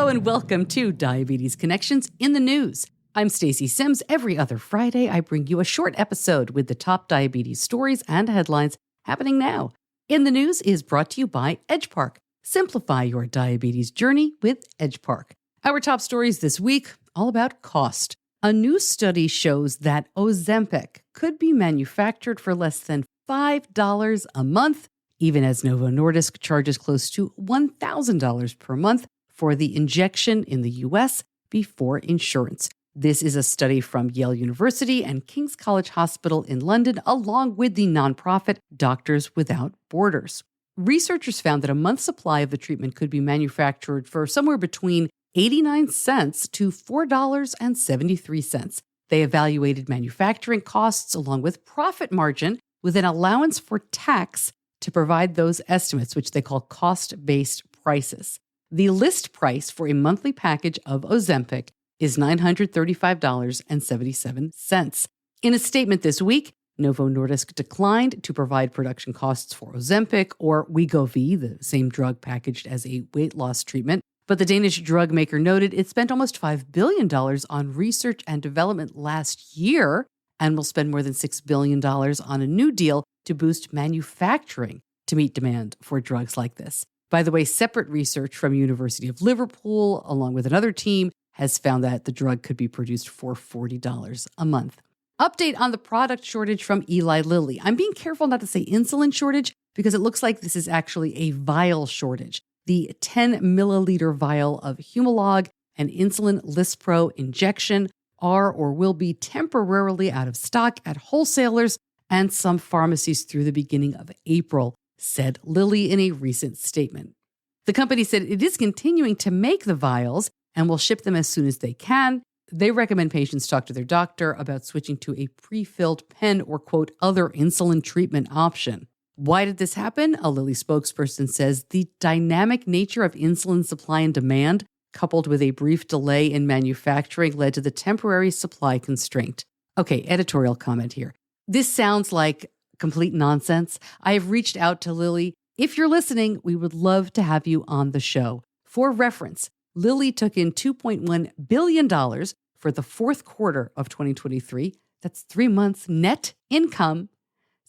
Hello and welcome to Diabetes Connections in the News. I'm Stacey Sims. Every other Friday, I bring you a short episode with the top diabetes stories and headlines happening now. In the News is brought to you by Edgepark. Simplify your diabetes journey with Edgepark. Our top stories this week, all about cost. A new study shows that Ozempic could be manufactured for less than $5 a month, even as Novo Nordisk charges close to $1,000 per month for the injection in the U.S. before insurance. This is a study from Yale University and King's College Hospital in London, along with the nonprofit Doctors Without Borders. Researchers found that a month's supply of the treatment could be manufactured for somewhere between 89 cents to $4.73. They evaluated manufacturing costs along with profit margin with an allowance for tax to provide those estimates, which they call cost-based prices. The list price for a monthly package of Ozempic is $935.77. In a statement this week, Novo Nordisk declined to provide production costs for Ozempic or Wegovy, the same drug packaged as a weight loss treatment. But the Danish drug maker noted it spent almost $5 billion on research and development last year and will spend more than $6 billion on a new deal to boost manufacturing to meet demand for drugs like this. By the way, separate research from University of Liverpool, along with another team, has found that the drug could be produced for $40 a month. Update on the product shortage from Eli Lilly. I'm being careful not to say insulin shortage because it looks like this is actually a vial shortage. The 10 milliliter vial of Humalog and insulin Lispro injection are or will be temporarily out of stock at wholesalers and some pharmacies through the beginning of April, said Lilly in a recent statement. The company said it is continuing to make the vials and will ship them as soon as they can. They recommend patients talk to their doctor about switching to a pre-filled pen or, quote, other insulin treatment option. Why did this happen? A Lilly spokesperson says the dynamic nature of insulin supply and demand, coupled with a brief delay in manufacturing, led to the temporary supply constraint. Okay, editorial comment here. This sounds like complete nonsense. I have reached out to Lilly. If you're listening, we would love to have you on the show. For reference, Lilly took in $2.1 billion for the fourth quarter of 2023. That's 3 months net income.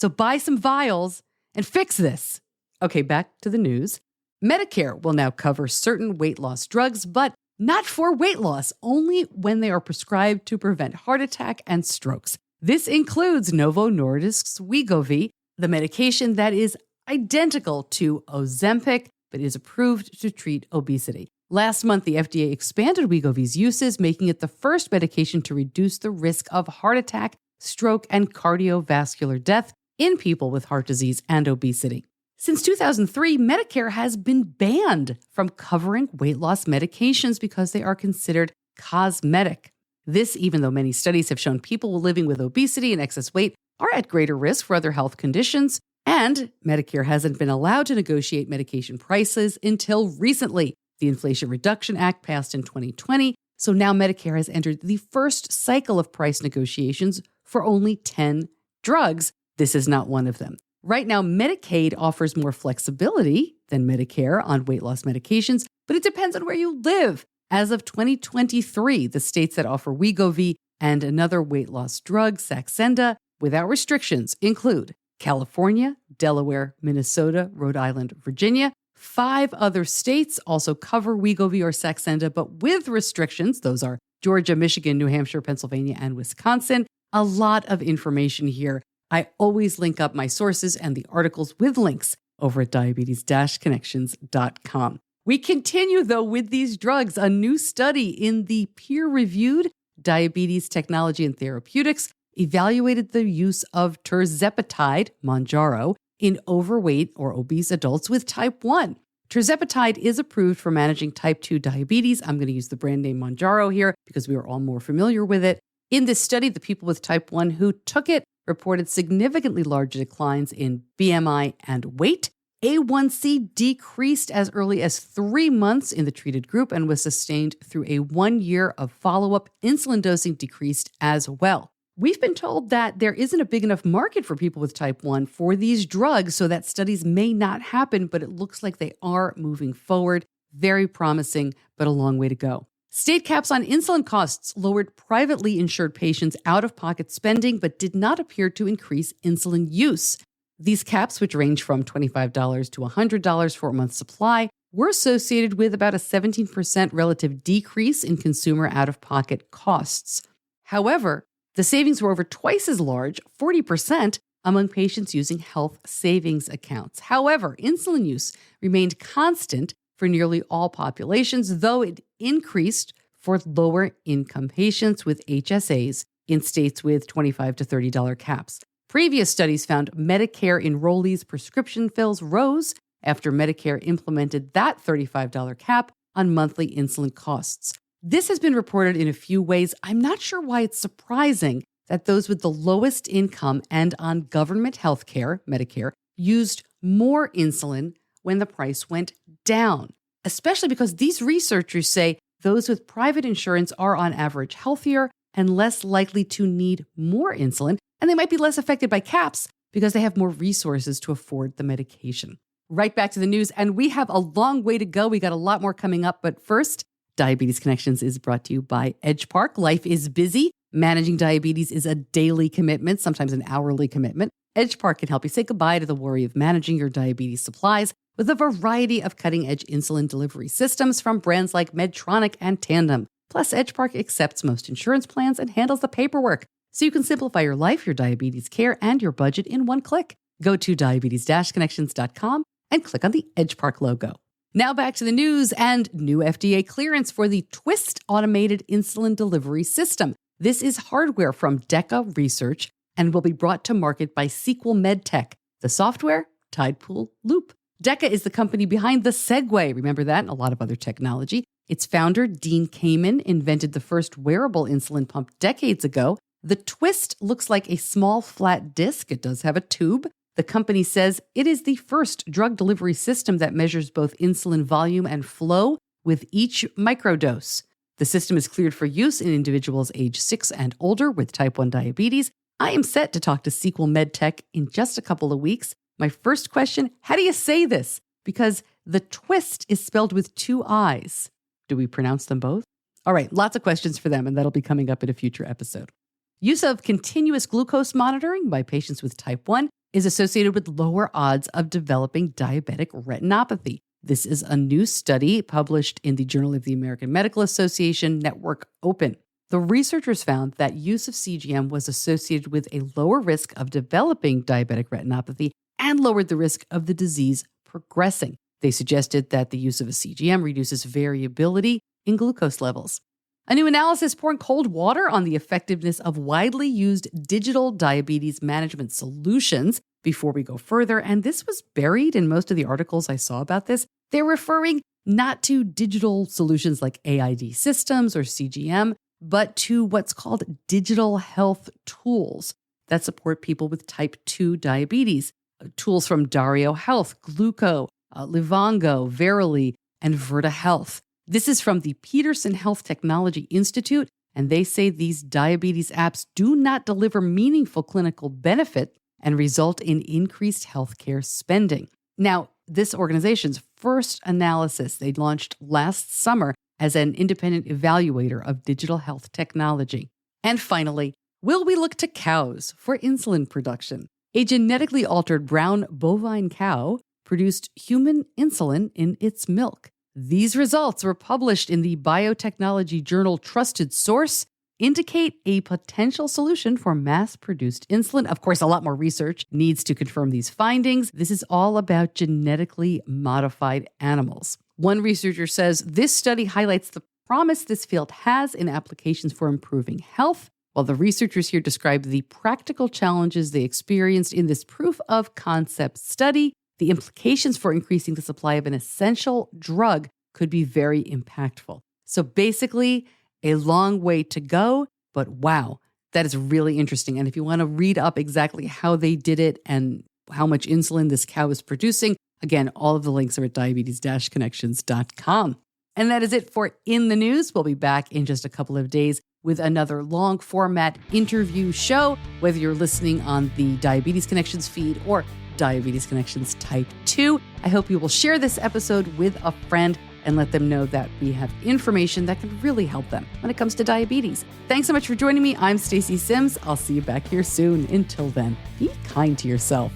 So buy some vials and fix this. Okay, back to the news. Medicare will now cover certain weight loss drugs, but not for weight loss, only when they are prescribed to prevent heart attack and strokes. This includes Novo Nordisk's Wegovy, the medication that is identical to Ozempic, but is approved to treat obesity. Last month, the FDA expanded Wegovy's uses, making it the first medication to reduce the risk of heart attack, stroke, and cardiovascular death in people with heart disease and obesity. Since 2003, Medicare has been banned from covering weight loss medications because they are considered cosmetic. This, even though many studies have shown people living with obesity and excess weight are at greater risk for other health conditions, and Medicare hasn't been allowed to negotiate medication prices until recently. The Inflation Reduction Act passed in 2020, so now Medicare has entered the first cycle of price negotiations for only 10 drugs. This is not one of them. Right now, Medicaid offers more flexibility than Medicare on weight loss medications, but it depends on where you live. As of 2023, the states that offer Wegovy and another weight loss drug, Saxenda, without restrictions include California, Delaware, Minnesota, Rhode Island, Virginia. 5 other states also cover Wegovy or Saxenda, but with restrictions. Those are Georgia, Michigan, New Hampshire, Pennsylvania, and Wisconsin. A lot of information here. I always link up my sources and the articles with links over at diabetes-connections.com. We continue, though, with these drugs. A new study in the peer-reviewed Diabetes Technology and Therapeutics evaluated the use of tirzepatide, Mounjaro, in overweight or obese adults with type 1. Tirzepatide is approved for managing type 2 diabetes. I'm going to use the brand name Mounjaro here because we are all more familiar with it. In this study, the people with type 1 who took it reported significantly larger declines in BMI and weight. A1C decreased as early as 3 months in the treated group and was sustained through a 1 year of follow-up. Insulin dosing decreased as well. We've been told that there isn't a big enough market for people with type 1 for these drugs, so that studies may not happen, but it looks like they are moving forward. Very promising, but a long way to go. State caps on insulin costs lowered privately insured patients' out-of-pocket spending, but did not appear to increase insulin use. These caps, which range from $25 to $100 for a month's supply, were associated with about a 17% relative decrease in consumer out-of-pocket costs. However, the savings were over twice as large, 40%, among patients using health savings accounts. However, insulin use remained constant for nearly all populations, though it increased for lower income patients with HSAs in states with $25 to $30 caps. Previous studies found Medicare enrollees' prescription fills rose after Medicare implemented that $35 cap on monthly insulin costs. This has been reported in a few ways. I'm not sure why it's surprising that those with the lowest income and on government health care, Medicare, used more insulin when the price went down, especially because these researchers say those with private insurance are on average healthier and less likely to need more insulin, and they might be less affected by caps because they have more resources to afford the medication. Right back to the news, and we have a long way to go. We got a lot more coming up, but first, Diabetes Connections is brought to you by Edgepark. Life is busy. Managing diabetes is a daily commitment, sometimes an hourly commitment. Edgepark can help you say goodbye to the worry of managing your diabetes supplies with a variety of cutting-edge insulin delivery systems from brands like Medtronic and Tandem. Plus, Edgepark accepts most insurance plans and handles the paperwork, so you can simplify your life, your diabetes care, and your budget in one click. Go to diabetes-connections.com and click on the Edgepark logo. Now back to the news and new FDA clearance for the Twist automated insulin delivery system. This is hardware from DECA Research and will be brought to market by Sequel MedTech. The software, Tidepool Loop. DECA is the company behind the Segway. Remember that? And a lot of other technology. Its founder, Dean Kamen, invented the first wearable insulin pump decades ago. The Twist looks like a small flat disc. It does have a tube. The company says it is the first drug delivery system that measures both insulin volume and flow with each microdose. The system is cleared for use in individuals age 6 and older with type 1 diabetes. I am set to talk to Sequel MedTech in just a couple of weeks. My first question, how do you say this? Because the Twist is spelled with 2 I's. Do we pronounce them both? All right, lots of questions for them, and that'll be coming up in a future episode. Use of continuous glucose monitoring by patients with type 1 is associated with lower odds of developing diabetic retinopathy. This is a new study published in the Journal of the American Medical Association Network Open. The researchers found that use of CGM was associated with a lower risk of developing diabetic retinopathy and lowered the risk of the disease progressing. They suggested that the use of a CGM reduces variability in glucose levels. A new analysis pouring cold water on the effectiveness of widely used digital diabetes management solutions. Before we go further, and this was buried in most of the articles I saw about this, they're referring not to digital solutions like AID systems or CGM, but to what's called digital health tools that support people with type 2 diabetes. Tools from Dario Health, Gluco, Livongo, Verily, and Virta Health. This is from the Peterson Health Technology Institute, and they say these diabetes apps do not deliver meaningful clinical benefit and result in increased healthcare spending. Now, this organization's first analysis they launched last summer as an independent evaluator of digital health technology. And finally, will we look to cows for insulin production? A genetically altered brown bovine cow produced human insulin in its milk. These results were published in the biotechnology journal Trusted Source, indicate a potential solution for mass-produced insulin. Of course, a lot more research needs to confirm these findings. This is all about genetically modified animals. One researcher says this study highlights the promise this field has in applications for improving health, while the researchers here describe the practical challenges they experienced in this proof of concept study. The implications for increasing the supply of an essential drug could be very impactful. So basically, a long way to go, but wow, that is really interesting. And if you want to read up exactly how they did it and how much insulin this cow is producing, again, all of the links are at diabetes-connections.com. And that is it for In the News. We'll be back in just a couple of days with another long format interview show, whether you're listening on the Diabetes Connections feed or Diabetes Connections Type 2. I hope you will share this episode with a friend. and let them know that we have information that can really help them when it comes to diabetes. Thanks so much for joining me. I'm Stacey Sims. I'll see you back here soon. Until then, be kind to yourself.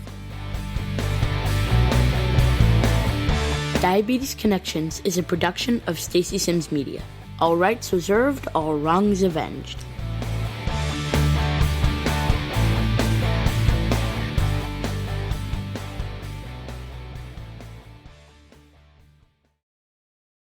Diabetes Connections is a production of Stacey Sims Media. All rights reserved, all wrongs avenged.